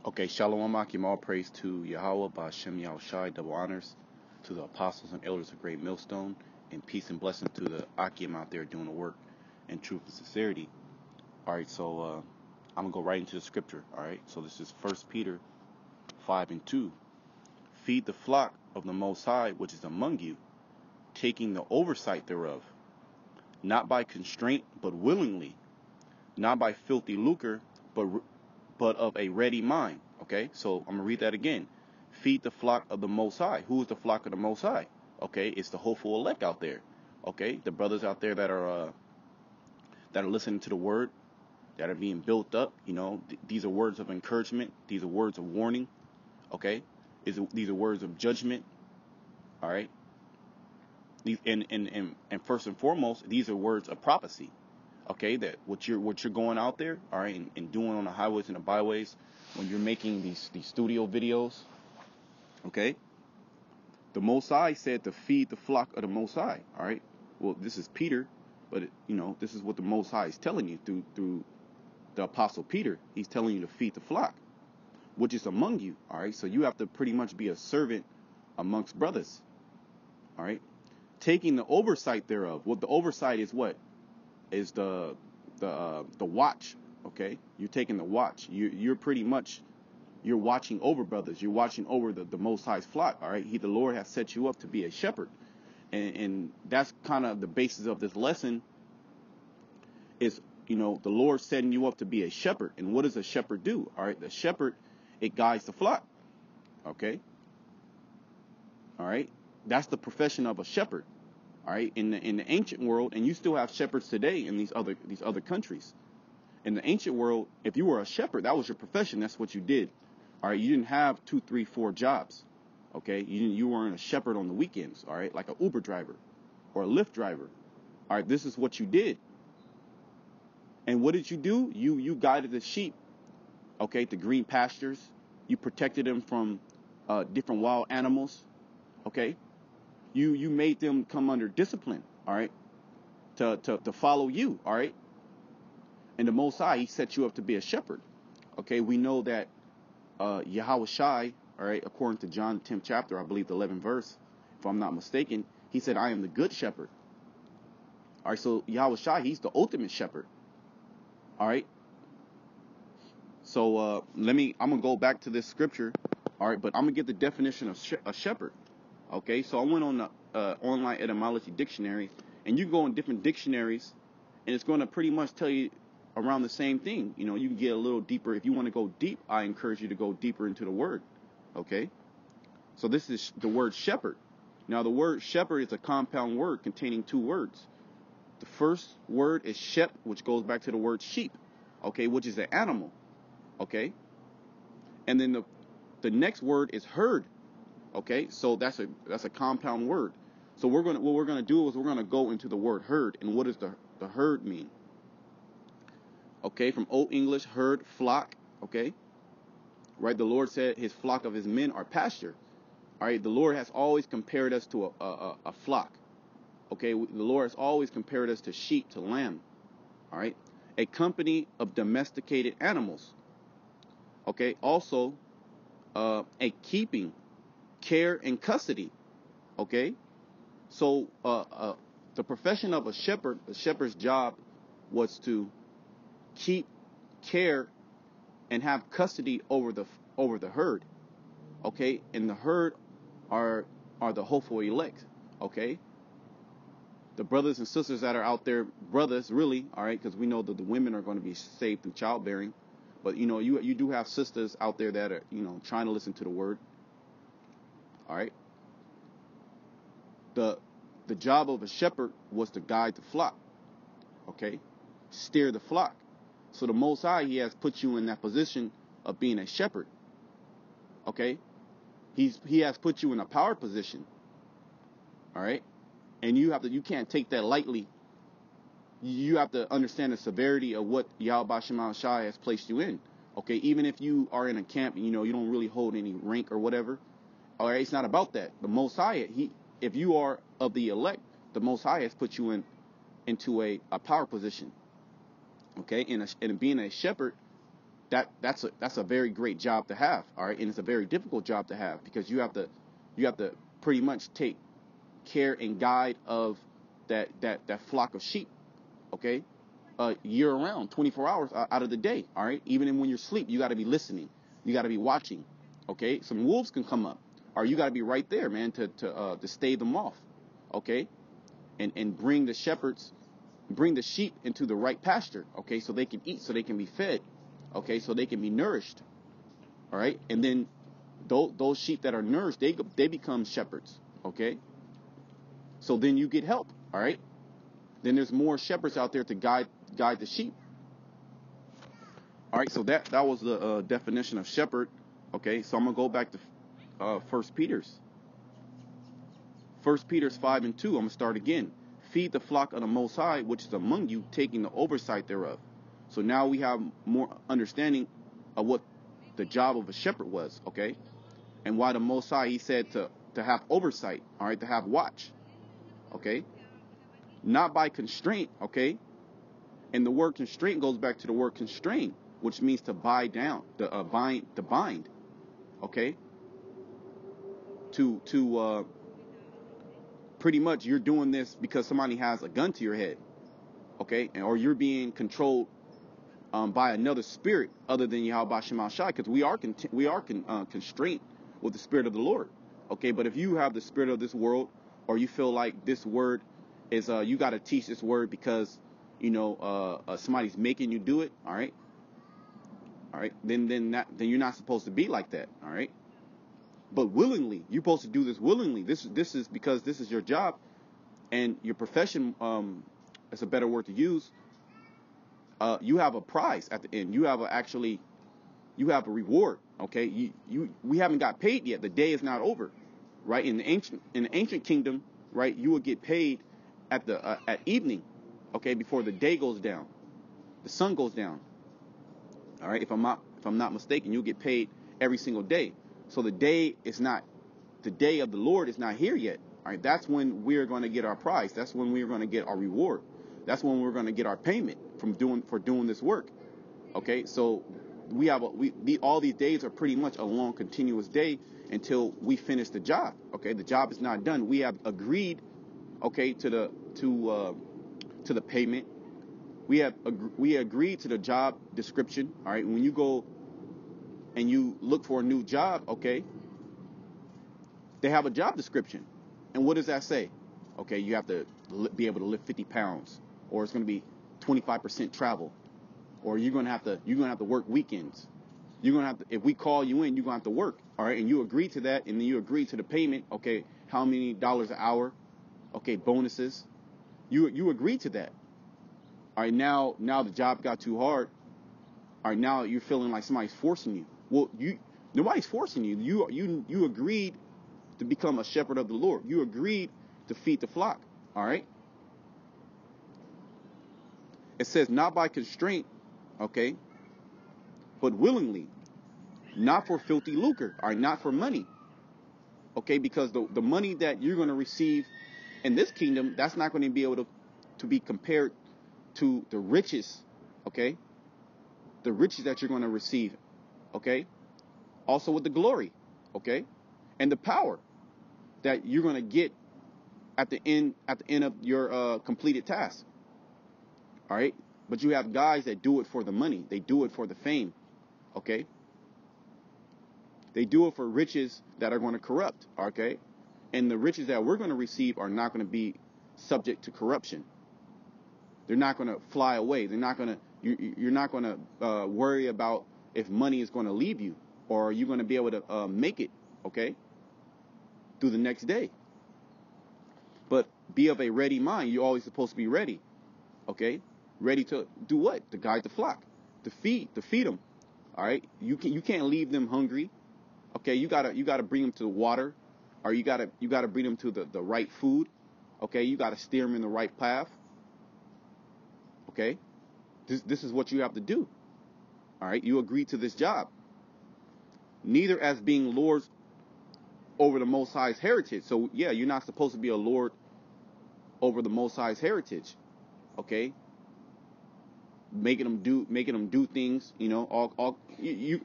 Okay, Shalom Akim, all praise to Yahweh, Ba'Shem Yahushai, double honors to the apostles and elders of Great Millstone, and peace and blessing to the Akim out there doing the work in truth and sincerity. All right, so I'm going to go right into the scripture, all right? So this is 1 Peter 5:2. Feed the flock of the Most High, which is among you, taking the oversight thereof, not by constraint, but willingly, not by filthy lucre, but of a ready mind. Okay, so I'm gonna read that again. Feed the flock of the Most High. Who is the flock of the Most High? Okay, it's the hopeful elect out there. Okay, the brothers out there that are listening to the word, that are being built up. You know, these are words of encouragement. These are words of warning. Okay, these are words of judgment. All right. These and first and foremost, these are words of prophecy. Okay, that what you're going out there, all right, and doing on the highways and the byways, when you're making these studio videos, okay, the Most High said to feed the flock of the Most High, all right. Well, this is Peter, but this is what the Most High is telling you through the Apostle Peter. He's telling you to feed the flock, which is among you, all right. So you have to pretty much be a servant amongst brothers, all right, taking the oversight thereof. Well, the oversight is what? Is the watch. Okay, you're taking the watch. You're pretty much watching over brothers. You're watching over the Most High's flock. All right, the Lord has set you up to be a shepherd, and that's kind of the basis of this lesson. Is the Lord setting you up to be a shepherd. And what does a shepherd do? All right, the shepherd, it guides the flock. Okay, all right, that's the profession of a shepherd. All right, in the ancient world, and you still have shepherds today in these other countries. In the ancient world, if you were a shepherd, that was your profession. That's what you did. All right, you didn't have 2, 3, 4 jobs. Okay, you weren't a shepherd on the weekends. All right, like an Uber driver or a Lyft driver. All right, this is what you did. And what did you do? You guided the sheep. Okay, to green pastures. You protected them from different wild animals. Okay. You made them come under discipline, all right, to follow you, all right. And the Most High, He set you up to be a shepherd. Okay, we know that Yahushai, all right, according to John 10th chapter, I believe the 11th verse, if I'm not mistaken, He said, "I am the good shepherd." All right, so Yahushai, He's the ultimate shepherd. All right. So I'm gonna go back to this scripture, all right, but I'm gonna give the definition of a shepherd. Okay, so I went on the online etymology dictionary, and you go in different dictionaries, and it's going to pretty much tell you around the same thing. You can get a little deeper. If you want to go deep, I encourage you to go deeper into the word. Okay, so this is the word shepherd. Now, the word shepherd is a compound word containing 2 words. The first word is shep, which goes back to the word sheep, okay, which is an animal, okay, and then the next word is herd. Okay, so that's a compound word. So what we're gonna do is we're gonna go into the word herd. And what does the herd mean? Okay, from Old English, herd, flock. Okay, right. The Lord said His flock of His men are pasture. All right, the Lord has always compared us to a flock. Okay, the Lord has always compared us to sheep, to lamb. All right, a company of domesticated animals. Okay, also a keeping, care, and custody. Okay, so the profession of a shepherd's job was to keep, care, and have custody over the herd. Okay, and the herd are the hopeful elect. Okay, the brothers and sisters that are out there, brothers really, all right, because we know that the women are going to be saved through childbearing, but you do have sisters out there that are trying to listen to the word. All right. The job of a shepherd was to guide the flock. Okay, steer the flock. So the Most High, He has put you in that position of being a shepherd. Okay, He has put you in a power position. All right, and you can't take that lightly. You have to understand the severity of what Yahweh Shem Shai has placed you in. Okay, even if you are in a camp, you don't really hold any rank or whatever. All right, it's not about that. The Most High, if you are of the elect, the Most High has put you into a power position. Okay, and being a shepherd, that's a very great job to have. All right, and it's a very difficult job to have, because you have to pretty much take care and guide of that flock of sheep. Okay, year round, 24 hours out of the day. All right, even when you're asleep, you got to be listening. You got to be watching. Okay, some wolves can come up, or you got to be right there, man, to stave them off. Okay, and bring the sheep into the right pasture. Okay, so they can eat, so they can be fed. Okay, so they can be nourished. All right, and then those sheep that are nourished, they become shepherds. Okay, so then you get help. All right, then there's more shepherds out there to guide the sheep. All right, so that was the definition of shepherd. Okay, so I'm gonna go back to 1 Peter's 5:2. I'm gonna start again. Feed the flock of the Most High, which is among you, taking the oversight thereof. So now we have more understanding of what the job of a shepherd was. Okay, and why the Most High, he said to have oversight. All right, to have watch. Okay, not by constraint. Okay, and the word constraint goes back to the word constrain, which means to bind down, to bind. Okay, to pretty much you're doing this because somebody has a gun to your head. Okay, or you're being controlled by another spirit other than Yahweh Shema Shai, because we are constrained with the spirit of the Lord. Okay, but if you have the spirit of this world, or you feel like this word is you got to teach this word because somebody's making you do it. All right, then you're not supposed to be like that. All right, but willingly, you're supposed to do this willingly. This is because this is your job and your profession. It's a better word to use. You have a prize at the end. You have a reward. Okay, we haven't got paid yet. The day is not over, right? In the ancient kingdom, right, you would get paid at evening, okay, before the day goes down, the sun goes down. All right, if I'm not mistaken, you'll get paid every single day. So the day of the Lord is not here yet. All right, that's when we're going to get our prize. That's when we're going to get our reward. That's when we're going to get our payment for doing this work. Okay, so all these days are pretty much a long continuous day until we finish the job. Okay, the job is not done. We have agreed, okay, to the payment. We agreed to the job description. All right, when you go and you look for a new job, okay, they have a job description, and what does that say? Okay, you have to be able to lift 50 pounds, or it's going to be 25% travel, or you're going to have to work weekends. You're going to have to, if we call you in, you're going to have to work. All right, and you agree to that, and then you agree to the payment. Okay, how many dollars an hour? Okay, bonuses. You agree to that. All right, now the job got too hard. All right, now you're feeling like somebody's forcing you. Well, nobody's forcing you. You agreed to become a shepherd of the Lord. You agreed to feed the flock. All right. It says not by constraint, okay, but willingly, not for filthy lucre, or not for money, okay, because the money that you're going to receive in this kingdom, that's not going to be able to be compared to the riches, okay, the riches that you're going to receive, okay, also with the glory, okay, and the power that you're going to get at the end of your completed task. All right, but you have guys that do it for the money. They do it for the fame. Okay, they do it for riches that are going to corrupt. Okay, and the riches that we're going to receive are not going to be subject to corruption. They're not going to fly away. They're not going to. You're not going to worry about if money is going to leave you, or are you going to be able to make it. Okay, through the next day. But be of a ready mind. You're always supposed to be ready. Okay. Ready to do what? To guide the flock, to feed them. All right, you can't leave them hungry. Okay, you gotta bring them to the water, or you gotta bring them to the right food. Okay, you gotta steer them in the right path. Okay, this is what you have to do. All right, you agree to this job. Neither as being lords over the Most High's heritage. So yeah, you're not supposed to be a lord over the Most High's heritage. Okay. making them do things, you know, all you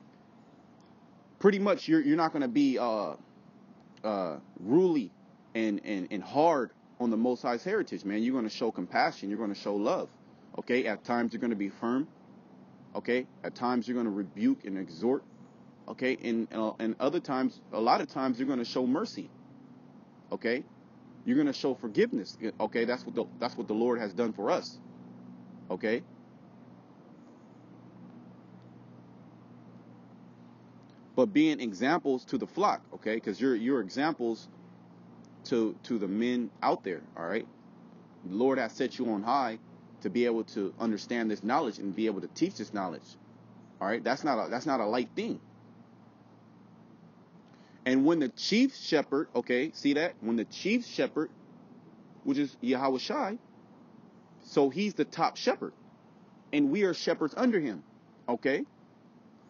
pretty much you're not going to be ruly and hard on the Most High's heritage, man. You're going to show compassion. You're going to show love. Okay, at times you're going to be firm. Okay, at times you're going to rebuke and exhort. Okay, and other times, a lot of times you're going to show mercy. Okay, you're going to show forgiveness. Okay, that's what the Lord has done for us. Okay. But being examples to the flock, okay, because you're examples to the men out there, all right. The Lord has set you on high to be able to understand this knowledge and be able to teach this knowledge, all right. That's not a light thing. And when the chief shepherd, okay, see that? When the chief shepherd, which is Yahweh Shai, so he's the top shepherd, and we are shepherds under him, okay.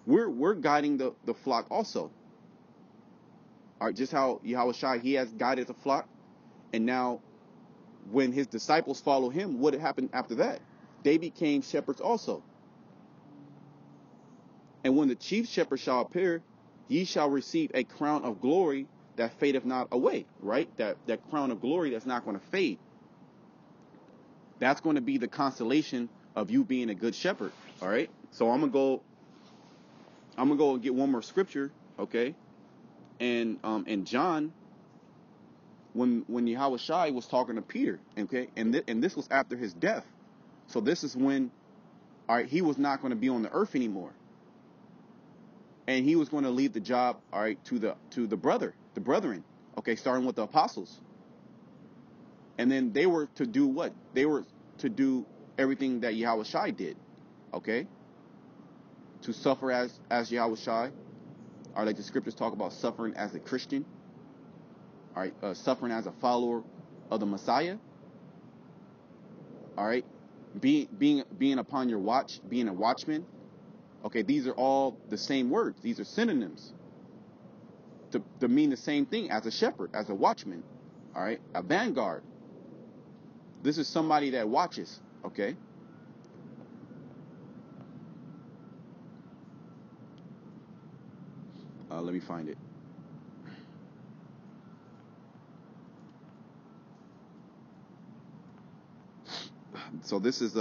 We're guiding the flock also. All right, just how Yahweh Shai, he has guided the flock. And now when his disciples follow him, what happened after that? They became shepherds also. And when the chief shepherd shall appear, ye shall receive a crown of glory that fadeth not away, right? That crown of glory that's not going to fade. That's going to be the consolation of you being a good shepherd, all right? So I'm going to go and get one more scripture, okay? And John, when Yahweh Shai was talking to Peter, okay? And this was after his death. So this is when, all right, he was not going to be on the earth anymore. And he was going to leave the job, all right, to the brethren, okay, starting with the apostles. And then they were to do what? They were to do everything that Yahweh Shai did, okay? To suffer as Yahweh Shai, or like the scriptures talk about suffering as a Christian, all right, suffering as a follower of the Messiah, all right, being upon your watch, being a watchman, okay, these are all the same words. These are synonyms to mean the same thing as a shepherd, as a watchman, all right, a vanguard. This is somebody that watches, okay. Let me find it. So this is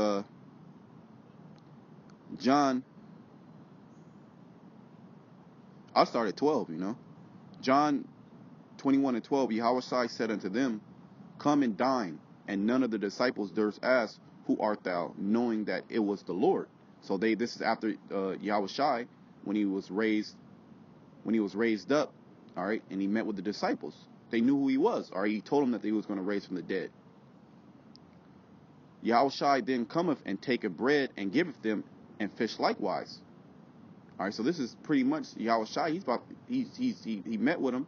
John. I'll start at 12, you know. John 21:12, Yahweh Shai said unto them, come and dine. And none of the disciples durst ask, who art thou? Knowing that it was the Lord. So this is after Yahweh Shai, when he was raised up, all right, and he met with the disciples. They knew who he was, all right. He told them that he was going to raise from the dead. Yahweh Shai then cometh and taketh bread and giveth them, and fish likewise. All right, so this is pretty much Yahweh Shai. He met with him,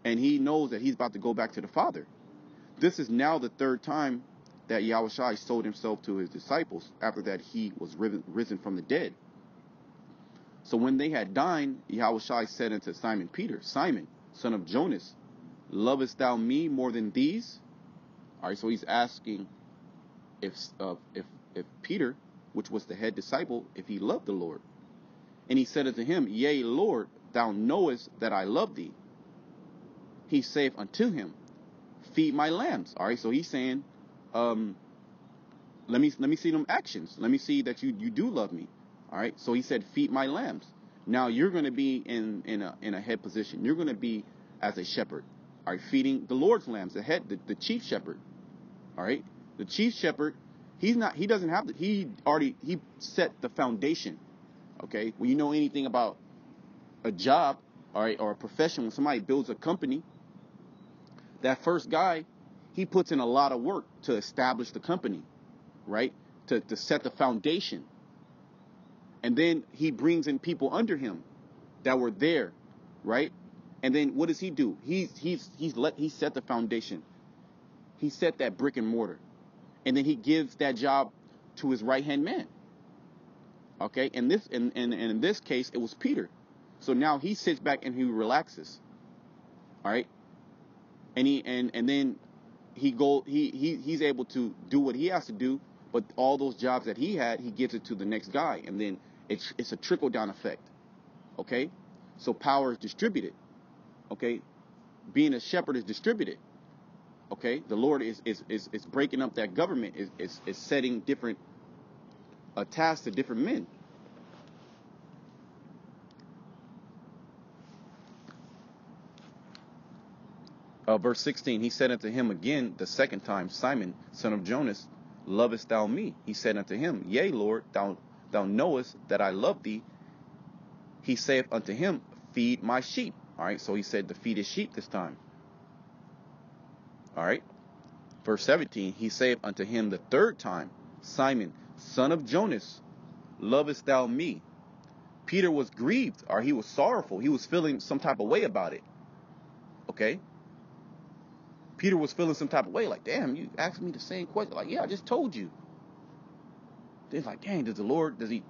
and he knows that he's about to go back to the Father. This is now the third time that Yahweh Shai showed himself to his disciples after that he was risen from the dead. So when they had dined, Yahweh Shai said unto Simon Peter, Simon, son of Jonas, lovest thou me more than these? All right, so he's asking if Peter, which was the head disciple, if he loved the Lord. And he said unto him, Yea, Lord, thou knowest that I love thee. He saith unto him, feed my lambs. All right, so he's saying, let me see them actions. Let me see that you do love me. All right, so he said, feed my lambs. Now you're going to be in a head position. You're going to be as a shepherd. All right, feeding the Lord's lambs, the chief shepherd. All right, the chief shepherd, he set the foundation. Okay, when you know anything about a job, all right, or a profession, when somebody builds a company, that first guy, he puts in a lot of work to establish the company, right? To set the foundation. And then he brings in people under him that were there, right? And then what does he do? He set the foundation. He set that brick and mortar. And then he gives that job to his right-hand man. Okay? And in this case, it was Peter. So now he sits back and he relaxes. All right? And then he's able to do what he has to do But all those jobs that he had, he gives it to the next guy. And then it's a trickle-down effect. Okay? So power is distributed. Okay? Being a shepherd is distributed. Okay? The Lord is breaking up that government, is setting different tasks to different men. Verse 16, he said unto him again the second time, Simon, son of Jonas, lovest thou me? He said unto him, Yea, Lord, thou knowest that I love thee. He saith unto him, Feed my sheep. All right, so he said to feed his sheep this time. All right. Verse 17, he saith unto him the third time, Simon, son of Jonas, lovest thou me? Peter was grieved, or he was sorrowful. He was feeling some type of way about it. Okay. Peter was feeling some type of way, like, damn, you asked me the same question. Like, yeah, I just told you. Then it's like, dang, does he,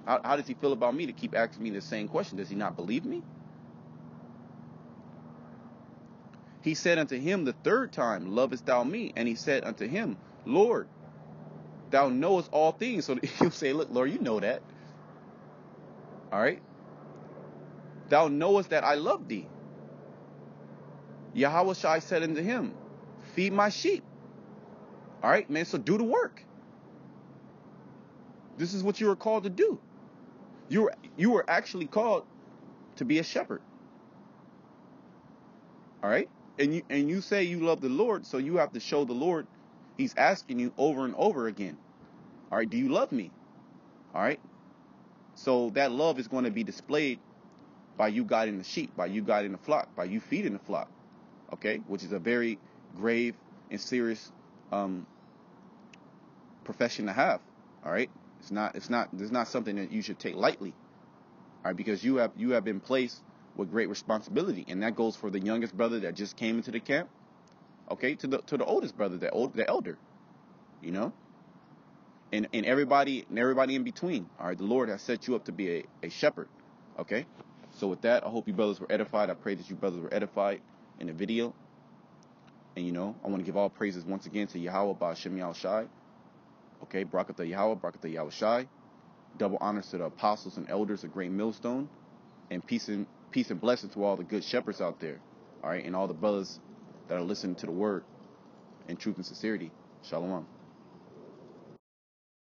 how does he feel about me to keep asking me the same question? Does he not believe me? He said unto him the third time, Lovest thou me? And he said unto him, Lord, thou knowest all things. So he'll say, look, Lord, you know that. All right. Thou knowest that I love thee. Yahweh said unto him, Feed my sheep. All right, man, so do the work. This is what you were called to do. You were actually called to be a shepherd. All right? And you say you love the Lord, so you have to show the Lord. He's asking you over and over again. All right, do you love me? All right? So that love is going to be displayed by you guiding the sheep, by you guiding the flock, by you feeding the flock. Okay? Which is a very grave and serious profession to have. All right? It's not something that you should take lightly. All right, because you have been placed with great responsibility, and that goes for the youngest brother that just came into the camp, okay, to the oldest brother, the elder, and everybody in between. All right, the Lord has set you up to be a shepherd. Okay, so with that, I hope you brothers were edified. I pray that you brothers were edified in the video, and I want to give all praises once again to Yahweh Ba'Shem Yahushai. Okay, Barakatah Yahweh, Barakatah Yahushai. Double honors to the apostles and elders of Great Millstone, and peace and blessing to all the good shepherds out there, all right, and all the brothers that are listening to the word in truth and sincerity. Shalom.